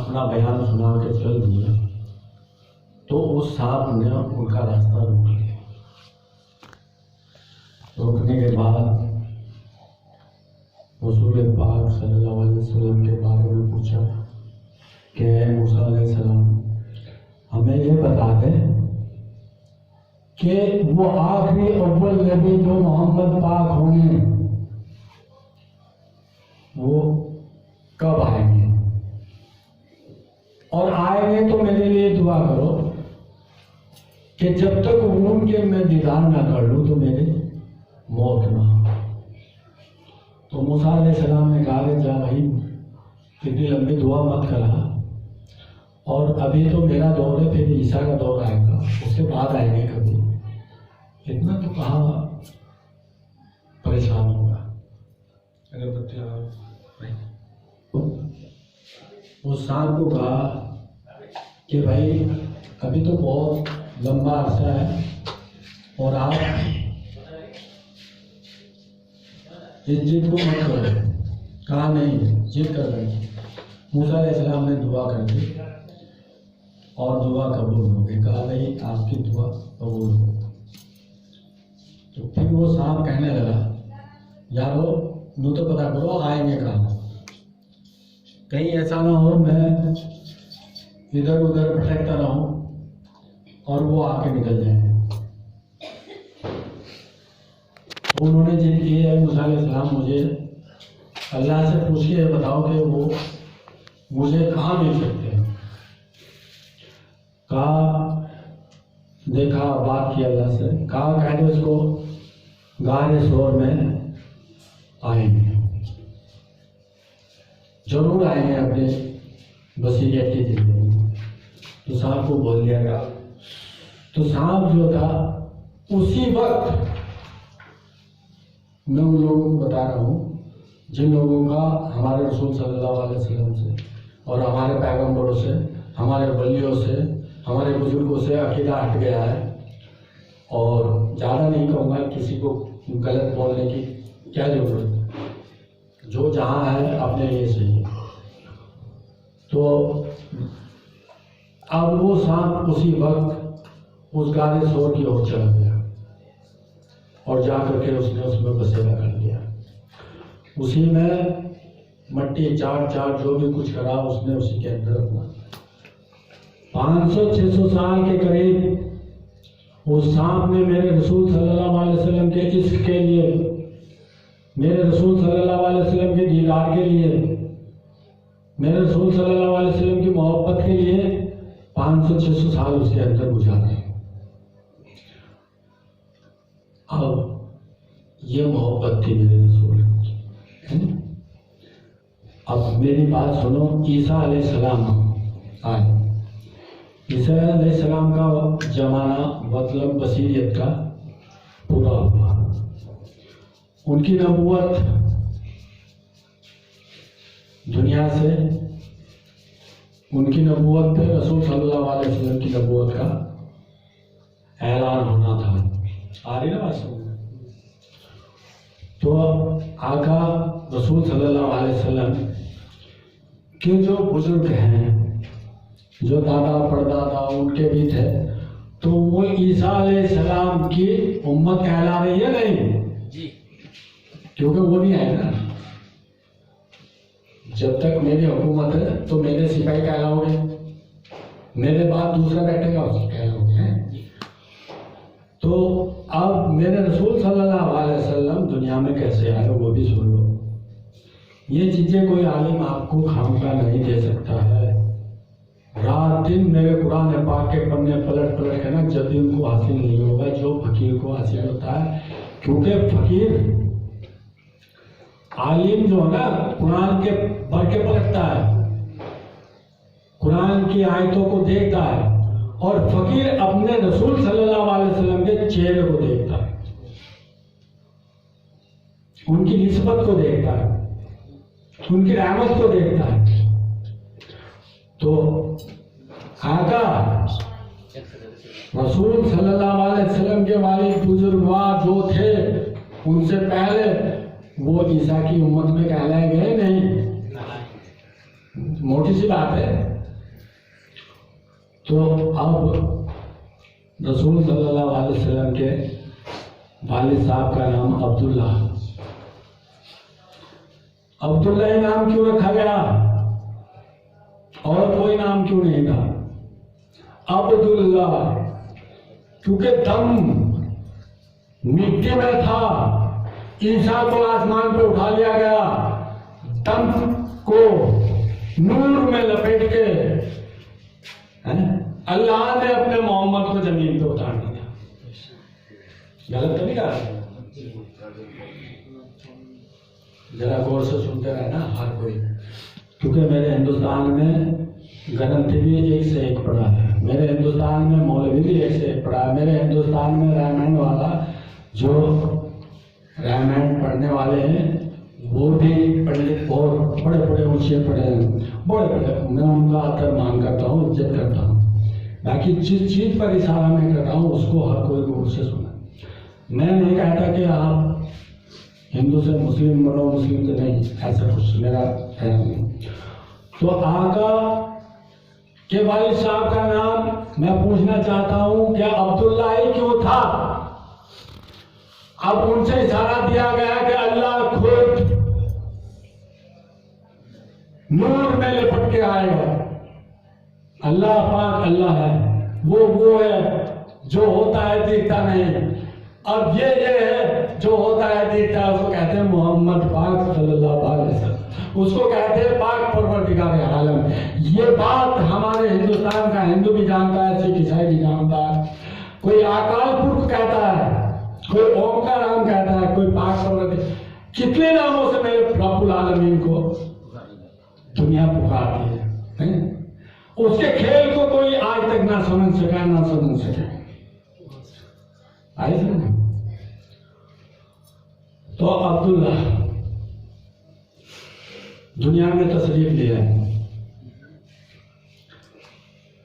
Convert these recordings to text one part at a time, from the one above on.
अपना बयान सुना के चल दिया तो उस सांप ने उनका रास्ता रोक लिया। रोकने के बाद रसूल पाक सल्लल्लाहु अलैहि वसल्लम के बारे में पूछा कि मूसा अलैहिस्सलाम हमें ये बता दें कि वो आखिरी अव्वल नबी जो मोहम्मद पाक होंगे वो कब आएंगे, और आएंगे तो मेरे लिए दुआ करो कि जब तक उनके मैं दीदार ना कर लूं तो मेरे मौत ना हो। तो मूसा अलैहिस्सलाम ने कहा जा भाई इतनी लंबी दुआ मत करा, और अभी तो मेरा दौर है, फिर ईसा का दौर आएगा, उसके बाद आएंगे कभी, इतना तो कहाँ परेशान होगा। उस सांप को कहा कि भाई अभी तो बहुत लंबा अरसा है और आप इस जिद को मत करो। कहा नहीं, जिद कर रहे। मूसा अलैहिस्सलाम ने दुआ कर दी और दुआ कबूल हो गई। कहा भाई आपकी दुआ कबूल हो। तो फिर वो सांप कहने लगा यारो नू तो पता करो आएंगे कहाँ, कहीं ऐसा ना हो मैं इधर उधर भटकता रहूं और वो आके निकल जाए। तो उन्होंने जिद की है मूसा अलैहिस्सलाम मुझे अल्लाह से पूछ के बताओ कि वो मुझे कहाँ मिल सकते हैं। कहा देखा बात की अल्लाह से, कहा कह दो इसको गारे शोर में आएंगे, जरूर आएंगे अपने बसीरियत की जिंदगी। तो सांप को बोल दिया गया। तो सांप जो था उसी वक्त मैं उन लोगों को बता रहा हूँ जिन लोगों का हमारे रसूल सल्लल्लाहु अलैहि वसल्लम से और हमारे पैगंबरों से, हमारे वलियों से, हमारे बुजुर्गों से अकीदा हट गया है। और ज़्यादा नहीं कहूँगा, किसी को गलत बोलने की क्या जरूरत है, जो जहाँ है अपने लिए सही है। तो अब वो सांप उसी वक्त उस गारे शोर की ओर चला गया और जा करके उसने उसमें बसेरा कर लिया। उसी में मट्टी चाट चाट जो भी कुछ करा उसने उसी के अंदर अपना 500-600 साल के करीब उस सांप ने मेरे रसूल सल्लल्लाहु अलैहि वसल्लम के इश्क के लिए, मेरे रसूल सल्लल्लाहु अलैहि वसल्लम के दीदार के लिए, मेरे रसूल सल्लल्लाहु अलैहि वसल्लम की मोहब्बत के लिए 500-600 साल उसके अंदर गुजारे। अब ये मोहब्बत थी मेरे रसूल की। अब मेरी बात सुनो, ईसा अलैहिस्सलाम आए। ईसा अलैहिस्सलाम का जमाना मतलब बसीरियत का पूरा हुआ। उनकी नबूवत दुनिया से, उनकी नबूवत पे रसूल सल्लल्लाहु अलैहि वसल्लम की नबूवत का ऐलान होना था। आ रही ना बात समझ? तो आका रसूल सल्लल्लाहु अलैहि वसल्लम के जो बुजुर्ग हैं, जो दादा परदादा उनके भी थे, तो वो ईसा अलैहिस्सलाम की उम्मत कहला रही है नहीं जी, क्योंकि वो नहीं आए ना। जब तक मेरी हुकूमत है तो मेरे सिपाही कहलाओगे, मेरे बाद दूसरा बैठेगा उसको कहलाओगे। तो अब मेरे रसूल सल्लल्लाहु अलैहि वसल्लम दुनिया में कैसे आए वो भी सुन लो। ये चीजें कोई आलिम आपको खामखा नहीं दे सकता है। रात दिन मेरे कुरान पाक के पन्ने पलट पलट के ना, जब भी उनको हासिल नहीं होगा जो फकीर को हासिल होता है। क्योंकि फकीर आलिम जो है ना कुरान के भर के पलटता है, कुरान की आयतों को देखता है, और फकीर अपने रसूल सल्लल्लाहु अलैहि वसल्लम के चेहरे को देखता है, उनकी निस्बत को देखता है, उनकी रहमत को देखता है। तो आका रसूल सल्लल्लाहु अलैहि वसल्लम के वालिद बुजुर्गवा जो थे उनसे पहले वो ईसा की उम्मत में कहलाए गए नहीं। मोटी सी बात है। तो अब रसूल सल्लल्लाहु अलैहि वसल्लम के वालिद साहब का नाम अब्दुल्ला। अब्दुल्ला ही नाम क्यों रखा गया और कोई नाम क्यों नहीं था? अब्दुल्ला क्योंकि दम मिट्टी में था, ईसा को आसमान पे उठा लिया गया, दम को नूर में लपेट के अल्लाह ने अपने मोहम्मद को जमीन पे उतार दिया। गलत तो नहीं कहा? जरा गौर से सुनते रहे ना हर कोई, क्योंकि मेरे हिंदुस्तान में ग्रंथ भी एक से एक पढ़ा है, मेरे हिंदुस्तान में मौलवी भी एक से एक पढ़ा है, मेरे हिंदुस्तान में रामायण वाला जो रामायण पढ़ने वाले हैं वो भी पंडित बहुत बड़े बड़े ऊंचे पढ़े हैं, बड़े बड़े, मैं उनका आदर मान करता हूँ, इज्जत करता हूँ। बाकी जिस चीज पर इशारा मैं कर रहा हूँ उसको हर कोई गौर से सुना। मैं नहीं कहता कि आप हिंदू से मुस्लिम बनो, मुस्लिम से नहीं, ऐसा कुछ मेरा ख्याल नहीं। तो आका के वालिद साहब का नाम मैं पूछना चाहता हूं कि अब्दुल्ला ही क्यों था? अब उनसे इशारा दिया गया कि अल्लाह खुद नूर में लिपट के आएगा। अल्लाह पाक अल्लाह है, वो है जो होता है दिखता नहीं। अब ये है जो होता है दिखता है, उसको कहते हैं मोहम्मद पाक सल्लल्लाहु अलैहि वसल्लम, उसको कहते हैं पाक परवरदिगार आलम। ये बात हमारे हिंदुस्तान का हिंदू भी जानता है, सिख ईसाई भी जानता है। कोई अकाल पुरख कहता है, कोई ओमकार राम कहता है, कोई पाक परवरदिगार, कितने नामों से मेरे रब्बुल आलमीन को दुनिया पुकारती है। उसके खेल को कोई आज तक ना समझ सका, ना समझ सके। आई समझ? तो अब्दुल्ला दुनिया में तशरीफ लिया है,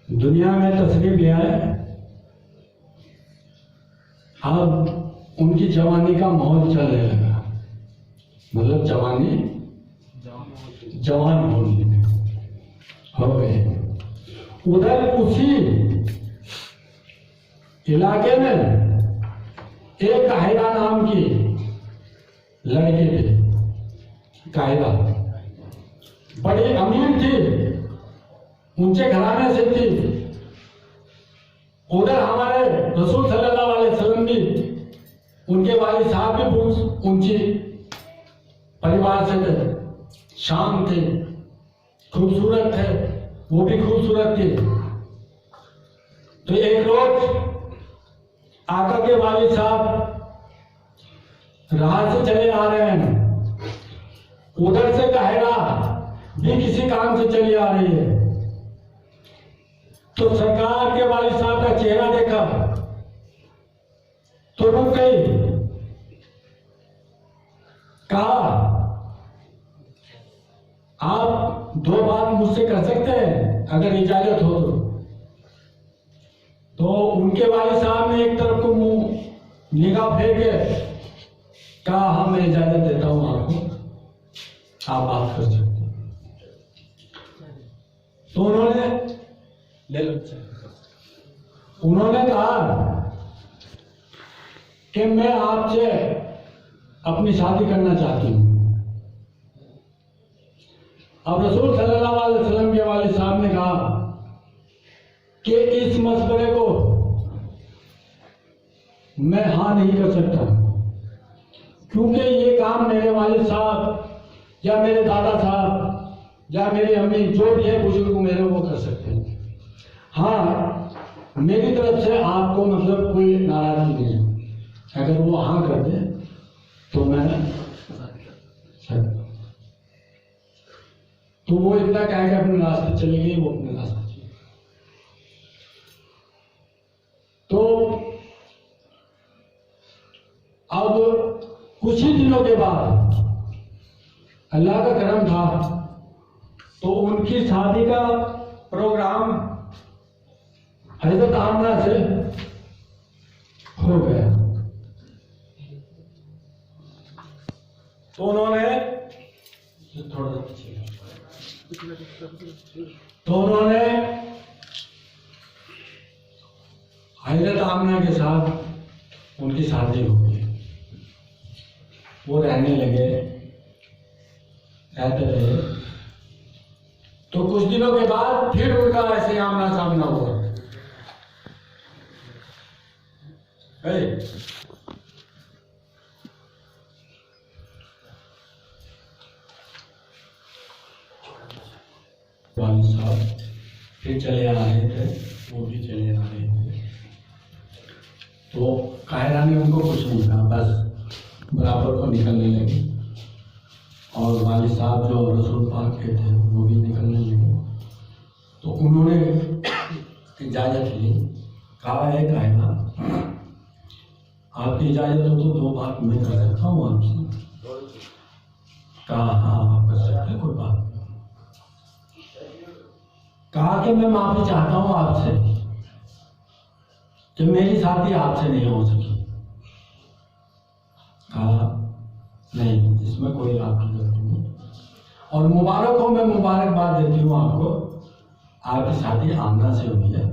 दुनिया में तशरीफ लिया है। अब उनकी जवानी का माहौल चलने लगा, मतलब जवान हो गए। उधर उसी इलाके में एक काहिरा नाम की लड़की थी। काहिरा बड़ी अमीर थी, ऊंचे घराने से थी। उधर हमारे रसूल सल्लल्लाहु अलैहि वसल्लम भी, उनके वालिद साहब भी बहुत ऊंची परिवार से थे, शान थे, खूबसूरत थे, वो भी खूबसूरत थी। तो एक रोज आका के वालिद साहब राह से चले आ रहे हैं, उधर से काहिरा भी किसी काम से चली आ रही है। तो सरकार के वालिद साहब का चेहरा देखा तो रुक गई, कहा आप दो बात मुझसे कर सकते हैं अगर इजाजत हो तो उनके वालिद साहब ने एक तरफ को मुंह निगाह फेर के कहा हाँ मैं इजाजत देता हूं आपको, आप बात कर सकते हैं। तो उन्होंने कहा कि मैं आपसे अपनी शादी करना चाहती हूं। अब रसूल सल्लल्लाहु अलैहि वसल्लम के वालिद साहब ने कहा कि इस मसले को मैं हाँ नहीं कर सकता, क्योंकि ये काम मेरे वालिद साहब या मेरे दादा साहब या मेरी अम्मी जो भी है बुजुर्ग मेरे वो कर सकते हैं। हाँ मेरी तरफ से आपको मतलब कोई नाराजगी नहीं है, अगर वो हाँ कर दे तो मैं तो वो इतना कह के अपने रास्ते चली गई, वो अपने रास्ते चली। तो अब कुछ ही दिनों के बाद अल्लाह का करम था तो उनकी शादी का प्रोग्राम हजरत आमना से हो गया। तो उन्होंने हजरत आमना के साथ उनकी शादी हो गई, वो रहने लगे, रहते रहे। तो कुछ दिनों के बाद फिर उनका ऐसे आमना सामना हुआ। वालिद साहब फिर चले आ रहे थे, वो भी चले आ रहे थे। तो कायरा ने उनको कुछ नहीं कहा, बस बराबर को निकलने लगे। और वालिद साहब जो रसूल पाक के थे वो भी निकलने लगे। तो उन्होंने इजाज़त ली, कहा है कायरा आपकी इजाज़त हो तो 2 बात मैं कर सकता हूँ आपसे। कहा हाँ आप कर सकते हैं, कोई बात नहीं। कहा कि मैं माफी चाहता हूँ आपसे कि मेरी शादी आपसे नहीं हो सकी। कहा नहीं, इसमें कोई आपकी गलती नहीं, और मुबारक हो, मैं मुबारकबाद देती हूँ आपको, आपकी शादी आमना से हुई है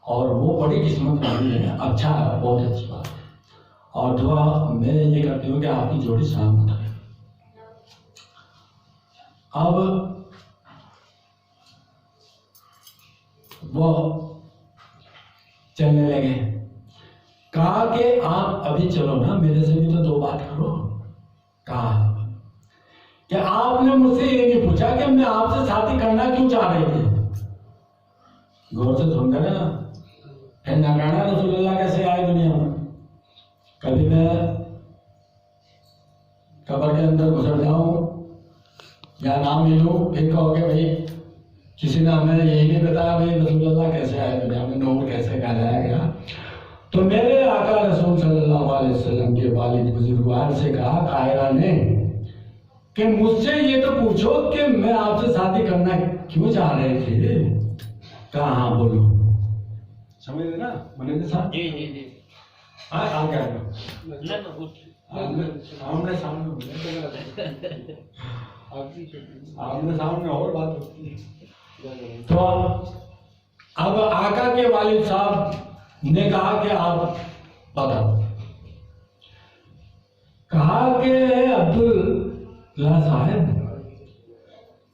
और वो बड़ी किस्मत वाली है। अच्छा है, बहुत अच्छी बात है, और दुआ मैं ये करती हूँ कि आपकी जोड़ी सलामत है। अब वो चलने लगे। कहा कि आप अभी चलो ना, मेरे से भी तो 2 बात करो। कहा कि आपने मुझसे ये नहीं पूछा कि मैं आपसे शादी करना क्यों चाह रही थी। गौर से सुन रहे ना, फिर नगाना रसूलुल्लाह कैसे आए दुनिया में। कभी मैं कब्र के अंदर गुजर जाऊं या ना मिलूं, फिर कहोगे भाई किसी ने हमें यही नहीं बताया भाई रसूलुल्लाह कैसे आए दुनिया में, नूर कैसे फैलाया गया। तो मेरे आका रसूल सल्लल्लाहु अलैहि वसल्लम के वालिद बुजुर्गवार से कहा कायरा ने कि मुझसे ये तो पूछो कि मैं आपसे शादी करना क्यों चाह रहे थे। कहा हाँ बोलो, समझ रहे ना मैंने साहब। जी जी जी हाँ काम कर आमने सामने और बात होती है। तो अब आका के वालिद साहब ने कहा कि आप बताओ। कहा कि अब्दुल्ला साहब,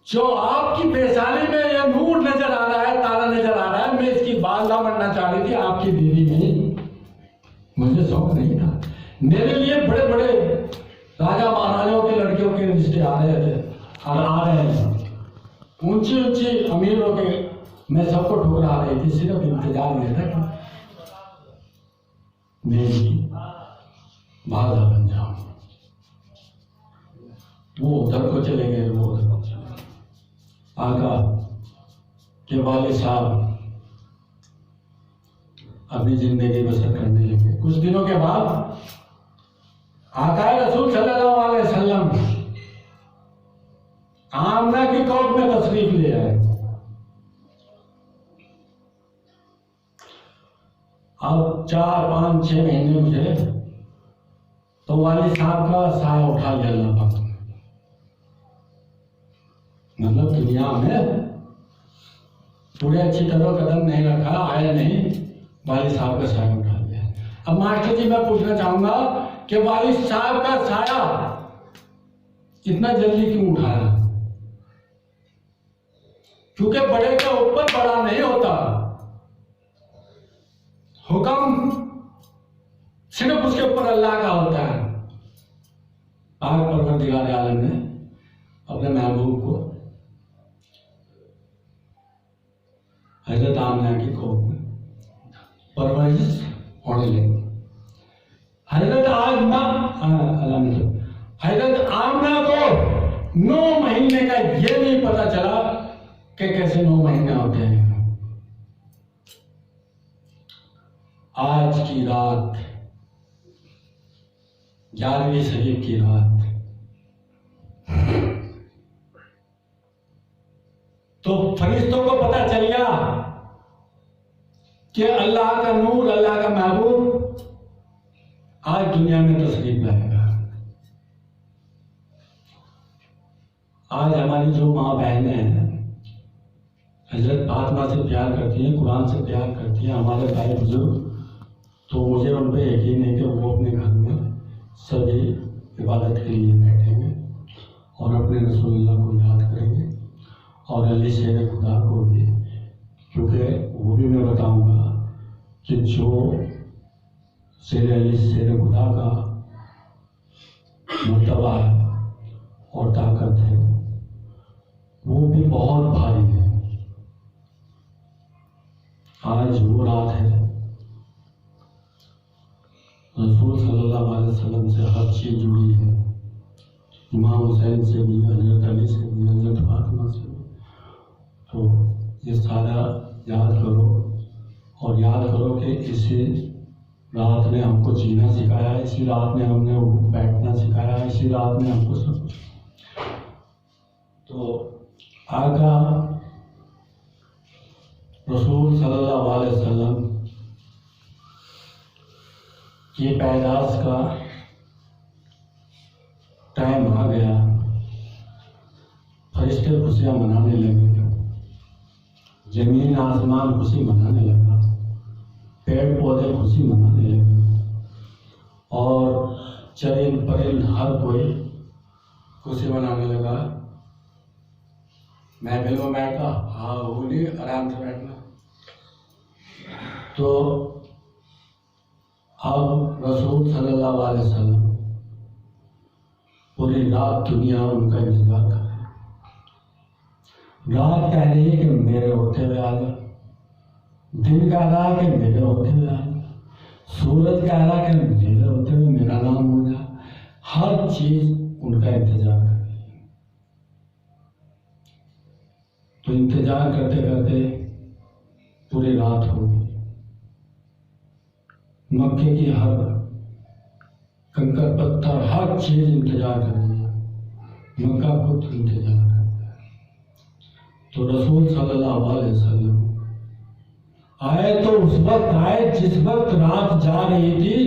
जो आपकी पेशानी में यह नूर नजर आ रहा है, तारा नजर आ रहा है, मैं इसकी बाजा बनना चाह रही थी, आपकी बीवी नहीं। मुझे शौक नहीं था। मेरे लिए बड़े बड़े राजा महाराजाओं के लड़कियों के रिश्ते आ रहे थे, आ रहे हैं, ऊंची ऊंची अमीरों के, मैं सबको ठुकरा रही थी, सिर्फ इंतजार में था मेरी बाधा बन जाऊं। वो उधर को चले गए, वो उधर को चले गए। आका के वालिद साहब अपनी जिंदगी बसर करने लगे। कुछ दिनों के बाद आका रसूल सल्लल्लाहु अलैहि वसल्लम आमना की कौम में तशरीफ ले आए। अब 4, 5, 6 महीने गुजरे तो वालिद साहब का साया उठा लिया अल्लाह पाक ने। मतलब दुनिया में पूरे अच्छी तरह कदम नहीं रखा, आया नहीं, वालिद साहब का साया उठा लिया। अब मास्टर जी मैं पूछना चाहूंगा कि वालिद साहब का साया इतना जल्दी क्यों उठाया? क्योंकि बड़े के ऊपर बड़ा नहीं होता, हुक्म सिर्फ उसके ऊपर अल्लाह का होता है। पाक परवरदिगार आलम ने अपने महबूब को हजरत आमना की कोख में परवरिश होने लगी। हजरत आमना को 9 महीने का ये नहीं पता चला कि कैसे 9 महीने होते हैं। आज की रात 11वीं शरीफ की रात, तो फरिश्तों को पता चल गया कि अल्लाह का नूर, अल्लाह का महबूब आज दुनिया में तशरीफ लाएगा। आज हमारी जो माँ बहनें हैं हजरत फातिमा से प्यार करती हैं, कुरान से प्यार करती हैं, हमारे भाई बुजुर्ग तो मुझे उन पर यकीन है कि वो अपने घर में सभी इबादत के लिए बैठेंगे और अपने रसूलुल्लाह को याद करेंगे और अली शेर खुदा को भी, क्योंकि वो भी मैं बताऊंगा कि जो शेर अली शेर खुदा का मर्तबा है और ताकत है वो भी बहुत भारी है। आज वो रात है, रसूल सल्लल्लाहु अलैहि वसल्लम से हर चीज़ जुड़ी है, इमाम हुसैन से भी, हजरत अली से भी, हजरत फातिमा से भी। तो ये सारा याद करो और याद करो कि इसी रात ने हमको जीना सिखाया, इसी रात ने हमने बैठना सिखाया, इसी रात ने हमको सब कुछ। तो आका रसूल सल्लल्लाहु अलैहि वसल्लम की पैदाश का टाइम आ गया, फरिश्ते खुशियां मनाने लगे, जमीन आसमान खुशी मनाने लगा, पेड़ पौधे खुशी मनाने लगे और चरिंद परिंद हर कोई खुशी मनाने लगा। महफिल में बैठा, हाँ वो नहीं, आराम से बैठना। तो अब रसूल सल्लल्लाहु अलैहि वसल्लम पूरी रात दुनिया उनका इंतजार कर रही है। रात कह रही है कि मेरे होते हुए आ जा, दिन कह रहा है कि मेरे होते हुए आ जा, सूरज कह रहा है कि मेरे होते हुए मेरा नाम हो जा। हर चीज उनका इंतजार कर रही है। तो इंतजार करते करते पूरी रात हो गई। मक्के की हर कंकर पत्थर हर चीज इंतजार कर रही है, मक्का खुद इंतजार करता है। तो रसूल सल्लल्लाहु अलैहि वसल्लम आए तो उस वक्त आए जिस वक्त रात जा रही थी,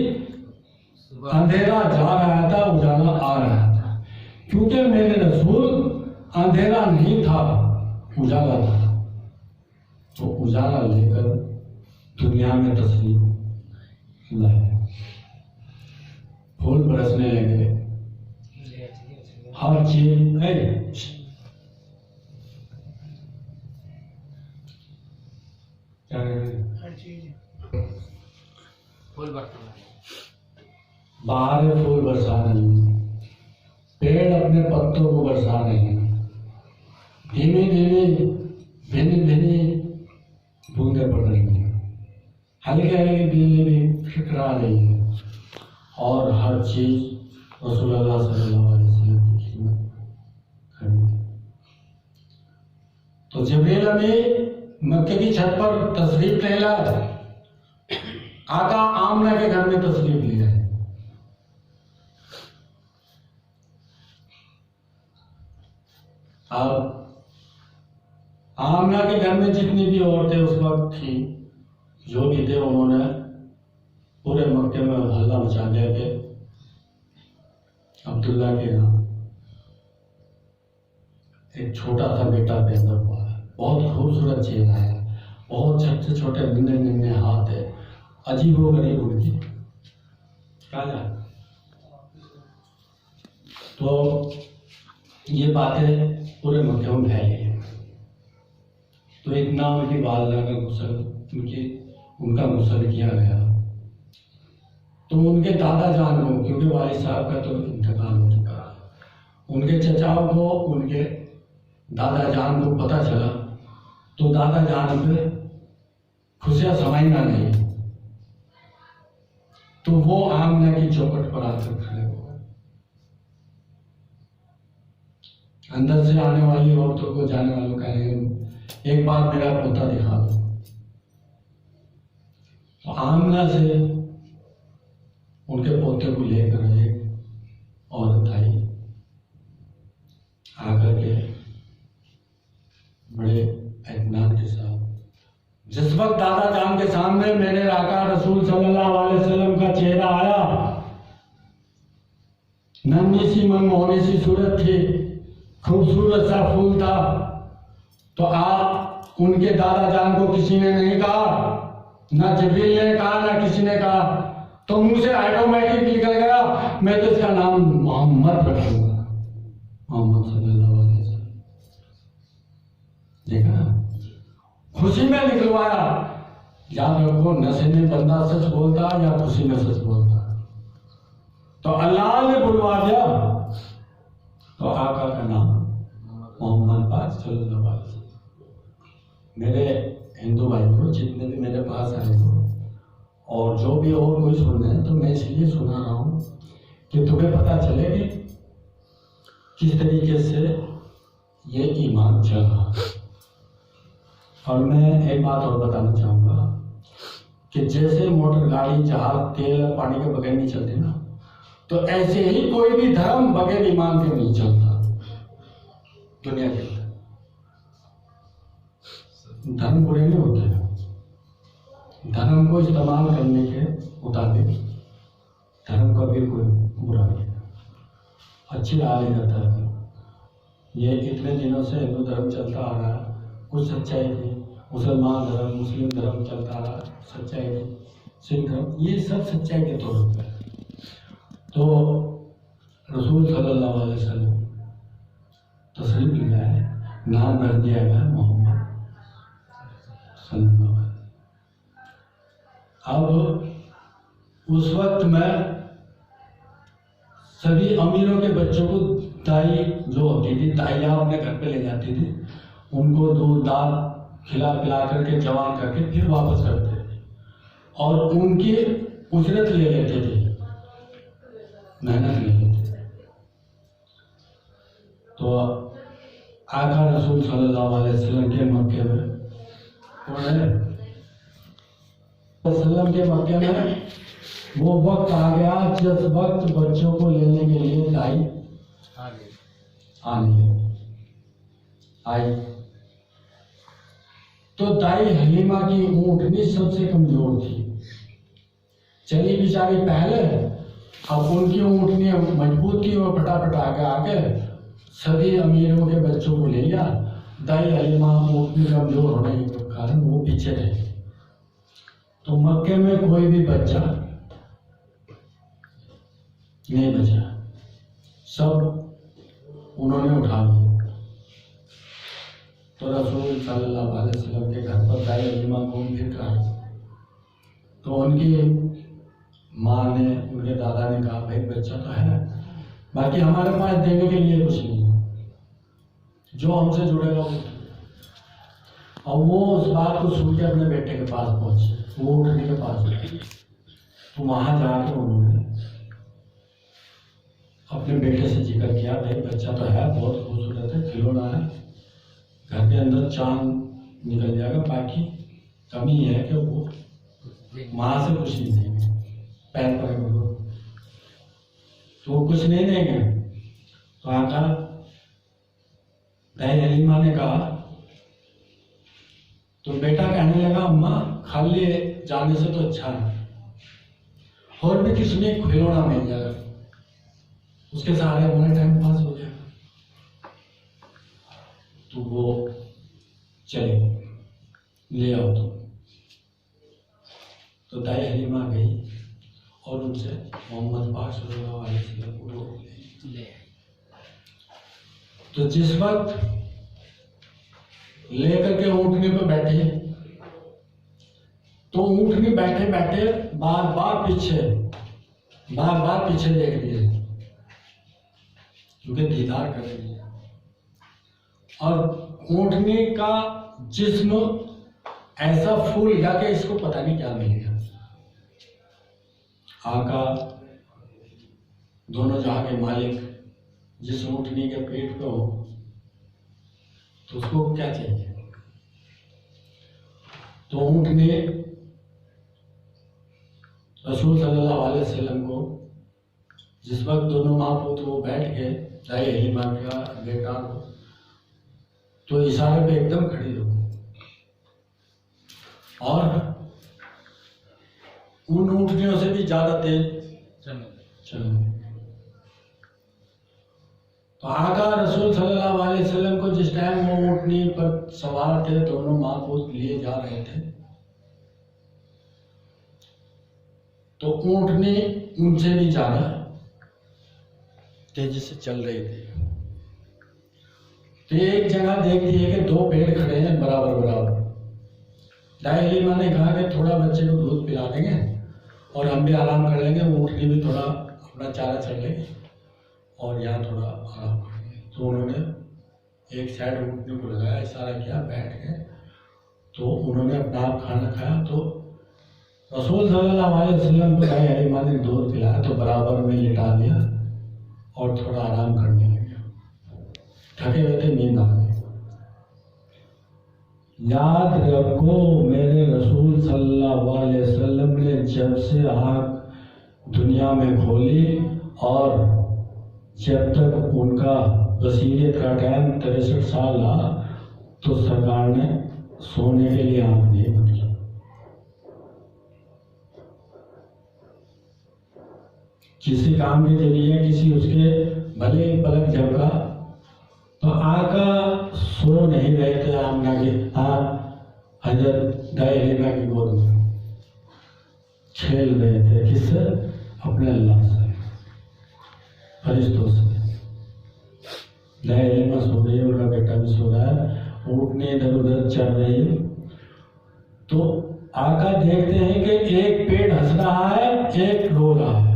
अंधेरा जा रहा था, उजाला आ रहा था। क्योंकि मेरे रसूल अंधेरा नहीं था, उजाला था। तो उजाला लेकर दुनिया में तस्लीम लाए, फूल बरसने लगे, हर चीज फूल बरसा, बाहर फूल बरसा रहे हैं, पेड़ अपने पत्तों को बरसा रहे हैं, धीमे धीमे भिन्न भिन्न बूंदे पड़ रही हैं, हल्के हल्के बिजली भी फिकरा रही है और हर चीज रसूलुल्लाह सल्लल्लाहु अलैहि वसल्लम की खिदमत खड़ी है। तो जिब्रील अमीन मक्के की छत पर तशरीफ ले लाए, आका आमना के घर में तशरीफ ले आए। अब आमना के घर में जितनी भी औरतें उस वक्त थी, जो भी थे, उन्होंने पूरे मक्के में हल्ला मचा दिया कि अब्दुल्ला के यहाँ एक छोटा सा बेटा पैदा हुआ है, बहुत खूबसूरत चेहरा है, बहुत छोटे छोटे नन्हे नन्हे हाथ है, अजीबो गरीब उनकी राजा। तो ये बातें पूरे मक्के में फैली है। तो इतना उनकी वालदा का गुस्ल उनका गुस्ल किया गया। तो उनके दादा जान को, क्योंकि वालिद साहब का तो इंतकाल हो चुका है, उनके चचाओं को, उनके दादा जान को पता चला, तो दादा जान पे खुशियां समाईना नहीं, तो वो आमना की चौखट पर आकर खड़े हो गए। अंदर से आने वाली औरतों को, जाने वालों को कहेंगे एक बार मेरा पोता दिखा दो। तो आमना से उनके पोते को लेकर एक औरत आई, आकर के बड़े इत्मीनान के साथ, जिस वक्त दादा जान के सामने मेरे आका रसूल सल्लल्लाहु अलैहि वसल्लम का चेहरा आया, नन्ही सी मनमोहनी सी सूरत थी, खूबसूरत सा फूल था, तो आप उनके दादा जान को किसी ने नहीं कहा ना जिब्रील ने कहा ना किसी ने कहा, तो मुंह से ऑटोमेटिक निकल गया मैं तो इसका नाम मोहम्मद रखूंगा, मोहम्मद सल्लल्लाहु अलैहि वसल्लम। देखा, खुशी में निकलवाया। याद रखो, नशे में बंदा सच बोलता या खुशी में सच बोलता, तो अल्लाह ने बुलवा दिया तो आका का नाम मोहम्मद पाक सल्लल्लाहु अलैहि वसल्लम। मेरे हिंदू भाइयों, जितने भी मेरे पास आए हो और जो भी और कोई सुन रहे हैं, तो मैं इसलिए सुना रहा हूँ कि तुम्हें पता चले कि किस तरीके से ये ईमान चल रहा है। और मैं एक बात और बताना चाहूँगा कि जैसे मोटर गाड़ी, जहाज, तेल और पानी के बगैर नहीं चलती ना, तो ऐसे ही कोई भी धर्म बगैर ईमान के नहीं चलता दुनिया के अंदर। धर्म बुरे नहीं होते, धर्म को इस्तेमाल करने के मुताबिक धर्म का भी कोई बुरा नहीं है, अच्छी राह ले जाता है। ये इतने दिनों से हिंदू धर्म चलता आ रहा है, कुछ सच्चाई थी, मुसलमान धर्म, मुस्लिम धर्म चलता आ रहा, सच्चाई थी, सिख धर्म, ये सब सच्चाई के तौर पर। तो रसूल सल्लल्लाहु अलैहि वसल्लम तशरीफ ले आए, नाम रख दिया गया मोहम्मद सल्लल्लाहु अलैहि वसल्लम। अब उस वक्त में सभी अमीरों के बच्चों को दाई जो होती थी, दाइयाँ अपने घर पे ले जाती थी, उनको दूध दाल खिला पिला करके जवान करके फिर वापस करते थे और उनकी उजरत ले लेते थे, मेहनत ले लेते थे। तो आका रसूल सल्लल्लाहु अलैहि वसल्लम के मक्के में वो वक्त आ गया जिस वक्त बच्चों को लेने के लिए दाई आने आई। तो दाई हलीमा की ऊँटनी सबसे कमजोर थी, चली बेचारी पहले, अब उनकी ऊँटनी मजबूत थी, वो फटाफट आगे आके सभी अमीरों के बच्चों को ले लिया। दाई हलीमा ऊँटनी कमजोर होने के कारण वो पीछे रहे। तो मक्के में कोई भी बच्चा नहीं बचा, सब उन्होंने उठा लिया। तो रसूल सल्लल्लाहु अलैहि वसल्लम के घर पर दाई हलीमा घूम फिर कर, तो उनकी माँ ने, उनके दादा ने कहा, भाई बच्चा तो है, बाकी हमारे पास देने के लिए कुछ नहीं, जो हमसे जुड़ेगा वो। और वो उस बात को सुन के अपने बेटे के पास पहुंचे, वो उठने के पास। तो वहां जाके उन्होंने अपने बेटे से जिक्र किया, भाई बच्चा तो है, बहुत खूबसूरत है, खिलौना है, घर के अंदर चांद निकल जाएगा, बाकी कमी है कि वो माँ से कुछ नहीं देंगे, पैर पर तो कुछ नहीं देंगे। तो आका दाई हलीमा ने कहा, तो बेटा कहने लगा, अम्मा खाली जाने से तो अच्छा है, और भी किसी ने खिलौना मिल जाएगा, उसके सहारे हमारा टाइम पास हो जाएगा। तो वो चले, ले आओ तो दाई हलीमा गई और उनसे मोहम्मद पाक सल्लल्लाहु अलैहि वसल्लम को ले। तो जिस वक्त लेकर के ऊँटनी पे बैठे, तो ऊँटनी बैठे बैठे बार बार पीछे देख लिए, क्योंकि दीदार कर रही है। और ऊँटनी का जिस्म ऐसा फूल गया कि इसको पता नहीं क्या मिल गया। आका दोनों जहां के मालिक जिस ऊँटनी के पेट पे हो, तो उसको क्या चाहिए? तो ऊँटनी रसूल सल्लल्लाहु अलैहि वसल्लम को, जिस वक्त दोनों माँ पुत्र वो बैठ गए, दाई हलीमा का बेटा को, तो इशारे पे एकदम खड़ी हो और उन ऊँटनियों से भी ज्यादा तेज चलने। तो आका रसूल सल्लल्लाहु अलैहि वसल्लम को जिस टाइम वो ऊँटनी पर सवार थे, दोनों माँ पुत्र लिए जा रहे थे, तो ऊँटनी उनसे भी ज़्यादा तेजी से चल रही थी। तो एक जगह देख दिए कि दो पेड़ खड़े हैं बराबर बराबर। दाई हलीमा ने कहा कि थोड़ा बच्चे को दूध पिला देंगे और हम भी आराम कर लेंगे, ऊँटनी भी थोड़ा अपना चारा चल लेंगे और यहाँ थोड़ा आराम करेंगे। तो उन्होंने एक साइड ऊँटनी को लगाया, इशारा किया, बैठ गए। तो उन्होंने अपना आप खाना खाया। तो रसूल सल्लल्लाहु अलैहि वसल्लम को दाई हलीमा ने दूध पिलाया तो बराबर में लिटा दिया और थोड़ा आराम करने लगे। थके हुए थे, नींद आ गई। याद रखो मेरे रसूल सल्लल्लाहु अलैहि वसल्लम ने जब से आँख दुनिया में खोली और जब तक उनका वसीयत का टाइम 63 साल रहा तो सरकार ने सोने के लिए आँख नहीं बदली। किसी काम के जरिए किसी उसके भले पलक झपका तो आका सो नहीं रहे थे आमना के हजरत दाई हलीमा की गोद में, खेल रहे थे। किससे? अपने अल्लाह से, फरिश्तों से। दाई हलीमा सो रही है, उनका बेटा भी सो रहा है, ऊँटनी इधर उधर चल रही है। तो आका देखते हैं कि एक पेड़ हंस रहा है, एक रो रहा है।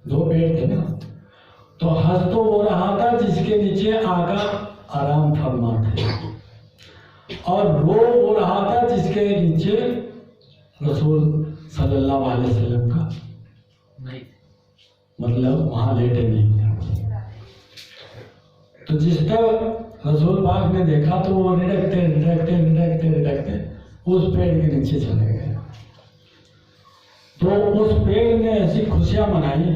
दो पेड़ थे ना, तो हंस तो वो रहा था जिसके नीचे आका आराम फरमाते, और रो वो रहा था जिसके नीचे रसूल सल्लल्लाहु अलैहि वसल्लम का नहीं, मतलब वहां लेटे नहीं। तो जिसका रसूल पाक ने देखा तो वो रिड़कते रिड़कते रिड़कते रिड़कते उस पेड़ के नीचे चले गए। तो उस पेड़ ने ऐसी खुशियां मनाई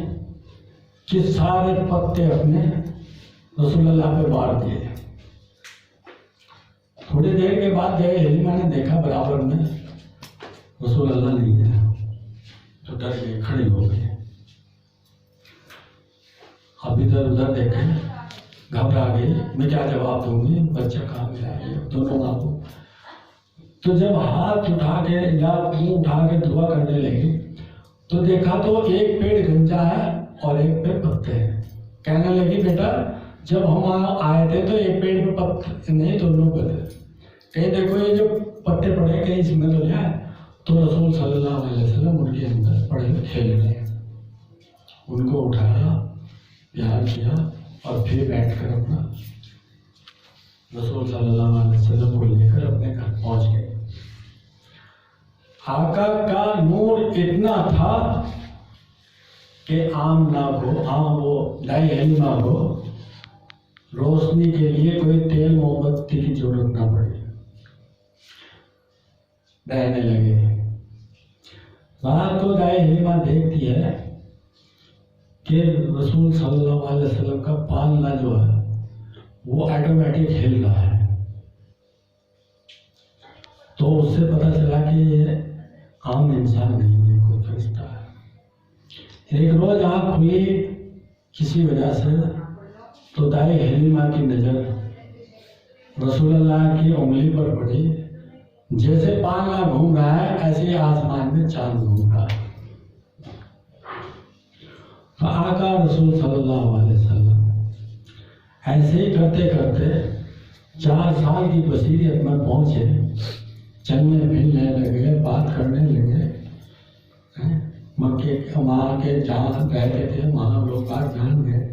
कि सारे पत्ते अपने रसूलुल्लाह पे बांट दिए। थोड़ी देर के बाद दाई हलीमा ने देखा बराबर में रसूलुल्लाह नहीं है, तो डर गए, खड़ी हो गई। अब इधर उधर देखे, घबरा गई, मैं क्या जवाब दूंगी, बच्चा कहाँ गया है, दोनों आपको। तो जब हाथ उठा के या मुंह उठा के दुआ करने लगी तो देखा तो एक पेड़ गंजा है और एक पे पत्ते हैं। कहने लगी बेटा जब हम आए थे तो एक पेड़ पे पत्ते नहीं, दोनों पे थे, कहीं देखो ये जो पत्ते पड़े कहीं इसमें तो जाए। तो रसूल सल्लल्लाहु अलैहि वसल्लम उनके अंदर पड़े हुए खेल रहे, उनको उठाया, प्यार किया और फिर बैठकर अपना रसूल सल्लल्लाहु अलैहि वसल्लम को लेकर अपने घर पहुंच गए। आका का नूर इतना था कि आमना को, वो दाई हलीमा को रोशनी के लिए कोई तेल मोमबत्ती की जरूरत ना पड़ी, रहने लगे। रात को दाई हलीमा देखती है कि रसूल सल्लल्लाहु अलैहि वसल्लम का पालना जो है वो ऑटोमेटिक हिल रहा है। तो उससे पता चला कि ये आम इंसान नहीं है, कोई फरिश्ता है। एक रोज आँख खुली किसी वजह से तो दाई हलीमा की नजर रसूलुल्लाह की उंगली पर पड़ी। जैसे पालना घूम रहा है ऐसे ही आसमान में चांद घूम रहा है। तो आका रसूल सल्लल्लाहु अलैहि वसल्लम ऐसे ही करते करते 4 साल की बसीरियत में पहुंचे, चलने फिरने लगे, बात करने लगे। मक्के वहाँ के जहाँ रहते थे वहाँ लोग बात जान गए।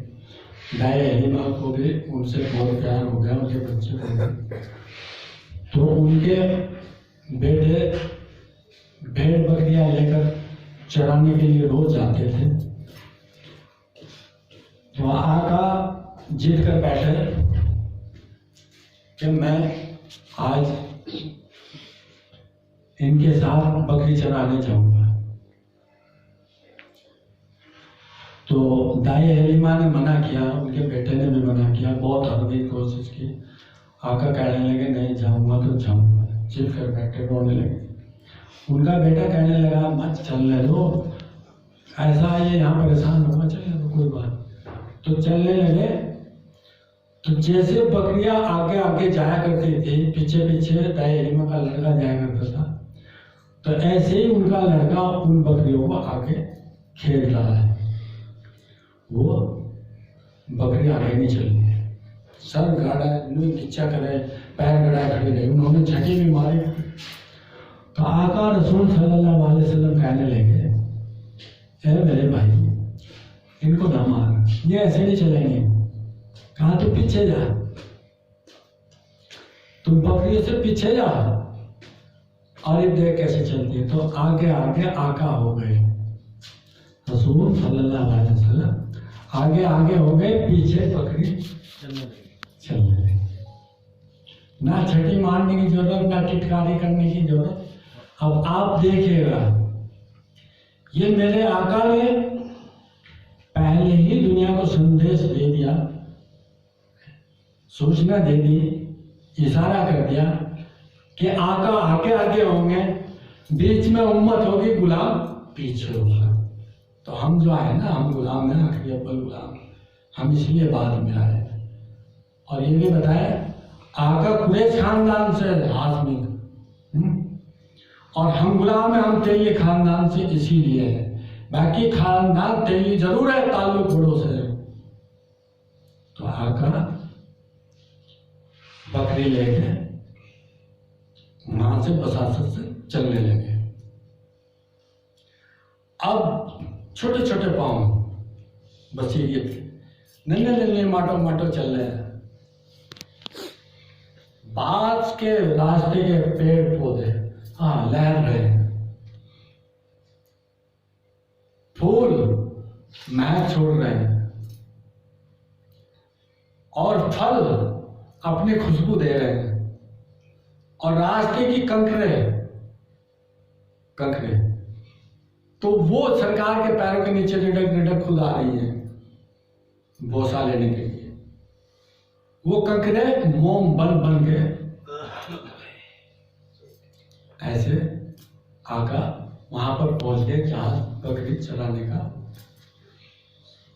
दाई हलीमा को भी उनसे बहुत प्यार हो गया, उनके बच्चे को भी। तो उनके बेटे भेड़ बकरियां लेकर चराने के लिए रोज जाते थे। तो आका जिद कर बैठे कि मैं आज इनके साथ बकरी चराने जाऊंगा। तो दाई हलीमा ने मना किया, उनके बेटे ने भी मना किया, बहुत हर की कोशिश की। आका कहने लगे नहीं जाऊंगा तो जाऊंगा, जिद कर बैठे, रोने लगे। उनका बेटा कहने लगा मत चलने दो, ऐसा ये यहाँ परेशान होगा, चलने दो कोई बात। तो चलने लगे। तो जैसे बकरियां आगे आगे जाया करती थी, पीछे पीछे दाई हलीमा का लड़का जाया करता था, तो ऐसे ही उनका लड़का उन बकरियों को आके खेल रहा है, वो बकरी आगे नहीं चली, सर गाड़ा नीचा करे, पैर गड़ा खड़े रहे, उन्होंने झटी भी मारी। तो आका रसूल सल्लल्लाहु अलैहि वसल्लम कहने लगे, ए मेरे भाई, इनको ना मार, ये ऐसे नहीं चलेंगे। कहा तो पीछे जा, तुम बकरियों से पीछे जा, और ये देख कैसे चलती है। तो आगे आगे आका हो गए, रसूल सल्लल्लाहु अलैहि वसल्लम आगे आगे हो गए, पीछे बकरी चलने लगी। ना छठी मारने की जरूरत, ना टिटकारी करने की जरूरत। अब आप देखिएगा, ये मेरे आका ने पहले ही दुनिया को संदेश दे दिया, सूचना दे दी, इशारा कर दिया कि आका आगे आगे होंगे, बीच में उम्मत होगी, गुलाम पीछे होगा। तो हम जो आए ना, हम गुलाम हैं, आखिरी अव्वल गुलाम, हम इसलिए बाद में आए। और ये भी बताया, आका कुरैश खानदान से हाशमी, और हम गुलाम हैं, हम तेली खानदान से इसीलिए है। बाकी खानदान तेली जरूर है, ताल्लुक बड़ों से। तो आका बकरी लेके वहां से बसासत से चलने लगे। अब छोटे छोटे पाँव, बसीरियत, नन्हे नन्हे माटो माटो चल रहे हैं। बाज के रास्ते के पेड़ पौधे हाँ लहर रहे हैं, फूल महक छोड़ रहे हैं, और फल अपनी खुशबू दे रहे हैं, और रास्ते की कंकरे तो वो सरकार के पैरों के नीचे रिडक रिडक खुद आ रही है बोसा लेने के लिए। वो कंकरे मोम बन बन के ऐसे आका वहां पर पहुंच गए जहां बकरी चलाने का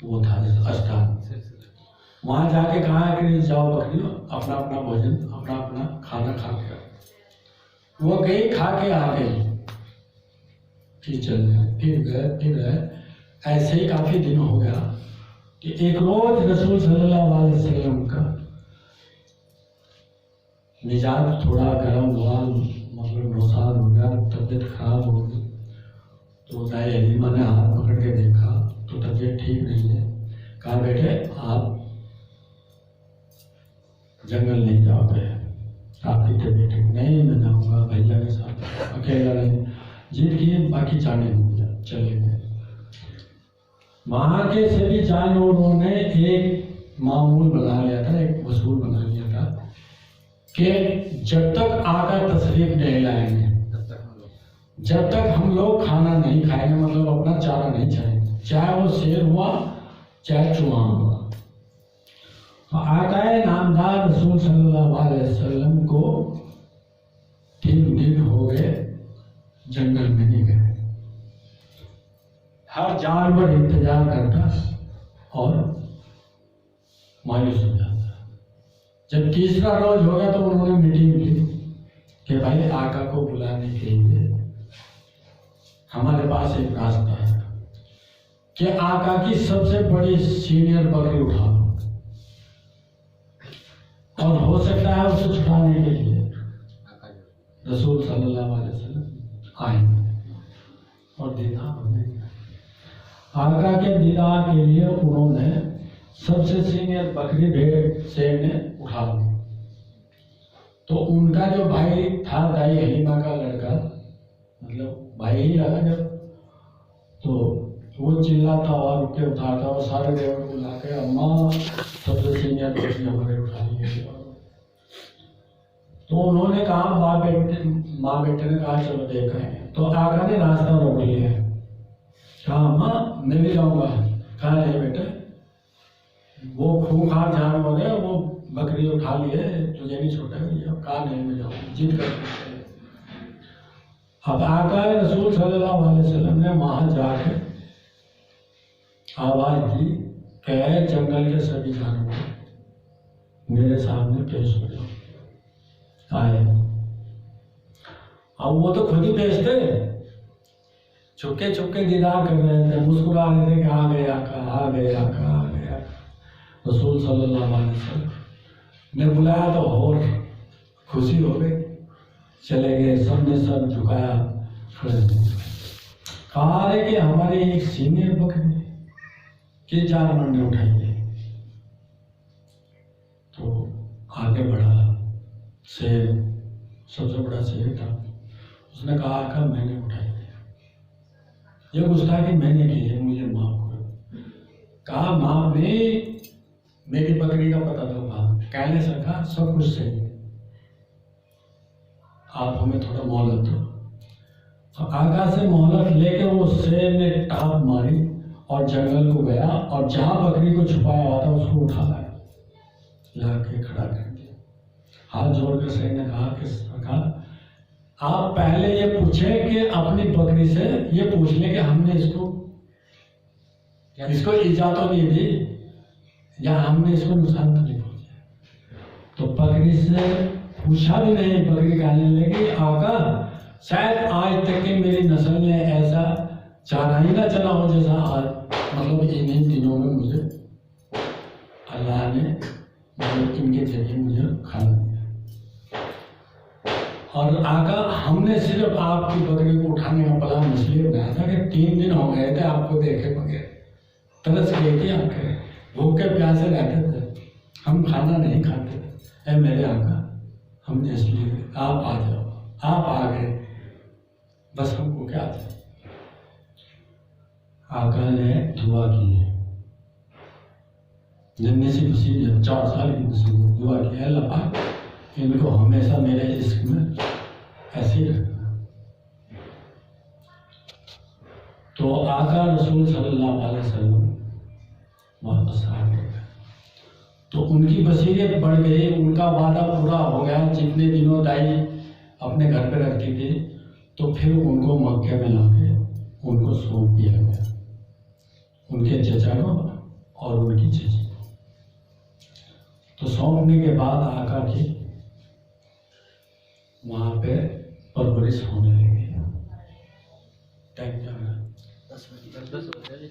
वो था स्थान। वहां जाके कहा कि जाओ बकरियों, अपना अपना भोजन, अपना अपना खाना खा के। वो गई, खा के आ गई, फिर चल गए, फिर गए। ऐसे ही काफी दिन हो गया कि एक रोज रसूल सल्लल्लाहु अलैहि वसल्लम का मिजाज थोड़ा गर्म हुआ, मतलब नुकसान हो गया, तबीयत खराब हो गई। तो दाई हलीमा ने हाथ पकड़ के देखा तो तबीयत ठीक नहीं है। कहा बेटे आप जंगल नहीं जाओगे, आपकी तबीयत ठीक नहीं, मैं जाऊँगा भैया के साथ, अकेला नहीं। जीत किए, बाकी जाने नहीं, चले गए। वहाँ के सभी जानवरों ने एक मामूल बना लिया था, एक वसूल बना लिया था कि जब तक आका तशरीफ नहीं लाएंगे, जब तक हम लोग खाना नहीं खाएंगे, मतलब अपना चारा नहीं खाएंगे, चाहे वो शेर हुआ चाहे चूहा हुआ। तो आकाए नामदार रसूल सल्लल्लाहु अलैहि वसल्लम को 3 दिन हो गए जंगल में नहीं गए। हर जानवर इंतजार करता और मायूस हो जाता। जब तीसरा रोज हो गया तो उन्होंने मीटिंग की कि भाई आका को बुलाने के लिए हमारे पास एक रास्ता है कि आका की सबसे बड़ी सीनियर बकरी उठा लो, और हो सकता है उसे छुड़ाने के लिए रसूल सल्लल्लाहु अलैहि वसल्लम आए और दीदार होने। आका के दीदार के लिए उन्होंने सबसे सीनियर बकरी भेड़ शेर ने उठा ली। तो उनका जो भाई था, दाई हलीमा का लड़का, मतलब भाई ही लगा जब, तो वो चिल्लाता और उठ के उठाता और सारे देवर को ला के, अम्मा सबसे सीनियर बकरी हमारे उठा ली। तो उन्होंने कहा, माँ बेटे ने कहा चलो देखें। तो आका ने रास्ता रोक लिया, कहा अम्मा मैं भी जाऊँगा। कहा नहीं बेटे, वो खूंखार जानवर है, वो बकरी उठा लिए, तुझे नहीं छोड़ेगा। कहा नहीं मैं जाऊँगा, जिद कर। अब आका रसूल सल्लल्लाहु अलैहि वसल्लम ने वहां जाके आवाज दी कि जंगल के सभी जानवर मेरे सामने पेश हो जाओ। आए अब वो तो खुद ही बेचते, चुपके चुपके दीदार कर रहे थे, मुस्कुरा रहे थे कि आ गए आका, आ गए आका, आ गए आका। रसूल सल्लल्लाहु अलैहि वसल्लम ने बुलाया तो और खुशी हो गई, चले गए, सबने सर झुकाया, कहा है कि हमारे एक सीनियर बकरी के जानवर ने उठाई है। तो आगे बढ़ा शेर, सबसे बड़ा शेर था, उसने कहा आका मैंने उठाई है, ये गुस्ताखी मैंने की है, मुझे माफ करो। कहा माफ नहीं, मेरी बकरी का पता तो कहने से कहा सब कुछ सही है, आप हमें थोड़ा मोहलत दो। तो आका से मोहलत लेके वो शेर ने टाप मारी और जंगल को गया और जहां बकरी को छुपाया हुआ था उसको उठा लाया, ला के खड़ा कर दिया। हाथ जोड़कर शेर ने कहा कि सरकार आप पहले ये पूछें कि अपनी बकरी से ये पूछ लें कि हमने इसको ईजा तो नहीं दी या हमने इसको नुकसान तो नहीं पहुंचाया। तो बकरी से पूछा भी नहीं, बकरी कहने लगी आका शायद आज तक की मेरी नस्ल में ऐसा चारा ही ना चला हो जैसा आज, मतलब इन्हीं दिनों में मुझे अल्लाह ने इनके जरिए मुझे खाना दिया। और आका हमने सिर्फ आपकी बकरी को उठाने का प्लान इसलिए बनाया था कि 3 दिन हो गए थे आपको देखे बगैर, तरस गई थी आंखें, भूखे प्यासे रहते थे, हम खाना नहीं खाते थे। मेरे आका हमने इसलिए आप आ जाओ, आप आ गए, बस हमको क्या था। आका ने दुआ की है, जितनी सी नसीब 4 साल की नसीब दुआ की है, अल्लाह पाक इनको हमेशा मेरे इश्क में ऐसे ही रखना। तो आका रसूल सल्लल्लाहु अलैहि वसल्लम वापस आ गए, तो उनकी बसीरत बढ़ गई, उनका वादा पूरा हो गया। जितने दिनों दाई अपने घर पे रखती थी, तो फिर उनको मक्के में लाके उनको सौंप दिया गया, उनके चचा को और उनकी चची। तो सौंपने के बाद आका की वहां पे परवरिश होने लगी। टाइम क्या है? 10 बजे।